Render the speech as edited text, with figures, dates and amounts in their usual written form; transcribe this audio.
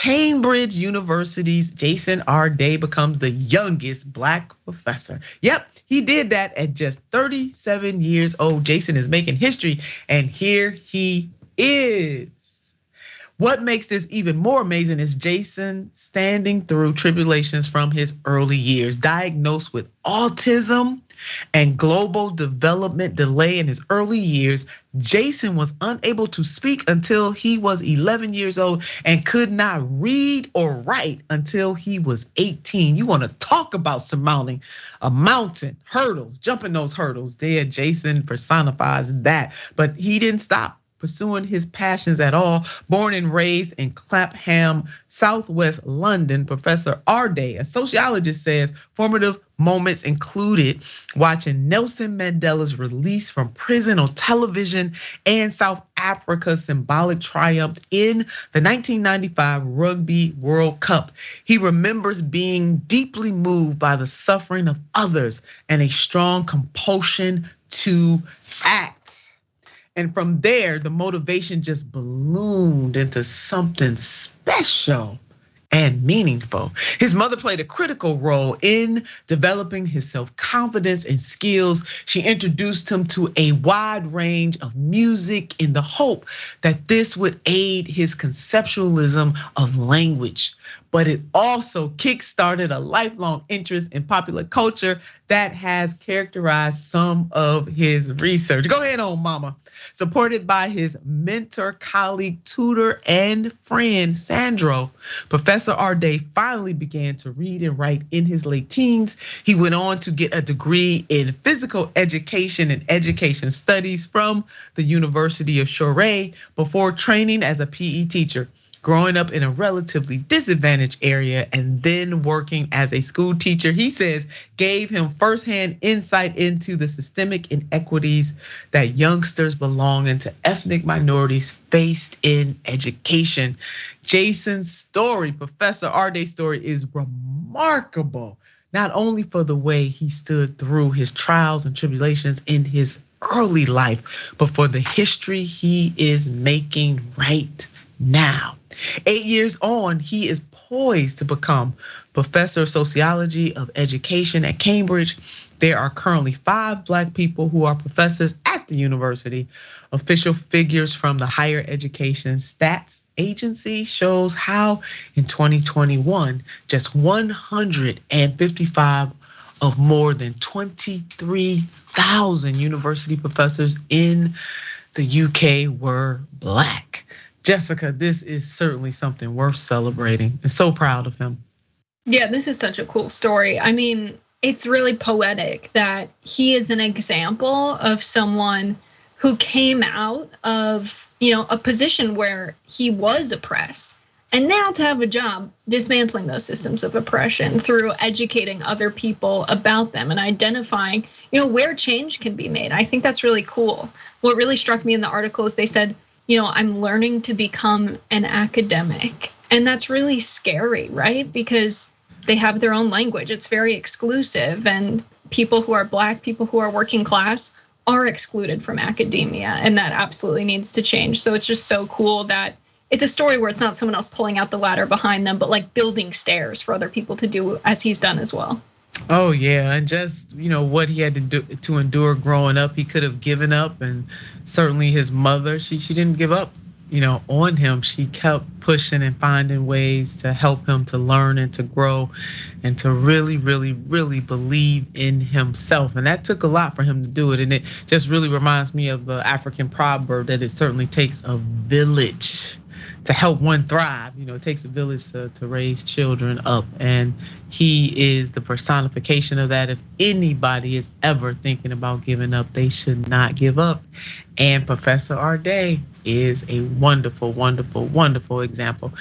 Cambridge University's Jason Arday becomes the youngest Black professor. Yep, he did that at just 37 years old. Jason is making history, and here he is. What makes this even more amazing is Jason standing through tribulations from his early years, diagnosed with autism and global development delay in his early years. Jason was unable to speak until he was 11 years old and could not read or write until he was 18. You want to talk about surmounting a mountain, hurdles, jumping those hurdles. There, Jason personifies that, but he didn't stop pursuing his passions at all. Born and raised in Clapham, Southwest London, Professor Arday, a sociologist, says formative moments included watching Nelson Mandela's release from prison on television and South Africa's symbolic triumph in the 1995 Rugby World Cup. He remembers being deeply moved by the suffering of others and a strong compulsion to act. And from there, the motivation just ballooned into something special and meaningful. His mother played a critical role in developing his self-confidence and skills. She introduced him to a wide range of music in the hope that this would aid his conceptualism of language. But it also kickstarted a lifelong interest in popular culture that has characterized some of his research. Go ahead on, mama. Supported by his mentor, colleague, tutor, and friend, Sandro, Professor Arday finally began to read and write in his late teens. He went on to get a degree in physical education and education studies from the University of Shoray before training as a PE teacher. Growing up in a relatively disadvantaged area and then working as a school teacher, he says, gave him firsthand insight into the systemic inequities that youngsters belonging to ethnic minorities faced in education. Jason's story, Professor Arday's story, is remarkable, not only for the way he stood through his trials and tribulations in his early life, but for the history he is making right now. 8 years on, he is poised to become professor of sociology of education at Cambridge. There are currently 5 Black people who are professors at the university. Official figures from the Higher Education Stats Agency shows how in 2021, just 155 of more than 23,000 university professors in the UK were Black. Jessica, this is certainly something worth celebrating. I'm so proud of him. Yeah, this is such a cool story. I mean, it's really poetic that he is an example of someone who came out of, a position where he was oppressed. And now to have a job dismantling those systems of oppression through educating other people about them and identifying, where change can be made. I think that's really cool. What really struck me in the article is they said, I'm learning to become an academic. And that's really scary, right? Because they have their own language. It's very exclusive. And people who are Black, people who are working class are excluded from academia. And that absolutely needs to change. So it's just so cool that it's a story where it's not someone else pulling out the ladder behind them, but like building stairs for other people to do as he's done as well. Oh yeah, and just what he had to do to endure growing up, he could have given up, and certainly his mother, she didn't give up, on him. She kept pushing and finding ways to help him to learn and to grow, and to really, really, really believe in himself. And that took a lot for him to do it. And it just really reminds me of the African proverb that it certainly takes a village to help one thrive. It takes a village to raise children up. And he is the personification of that. If anybody is ever thinking about giving up, they should not give up. And Professor Arday is a wonderful, wonderful, wonderful example.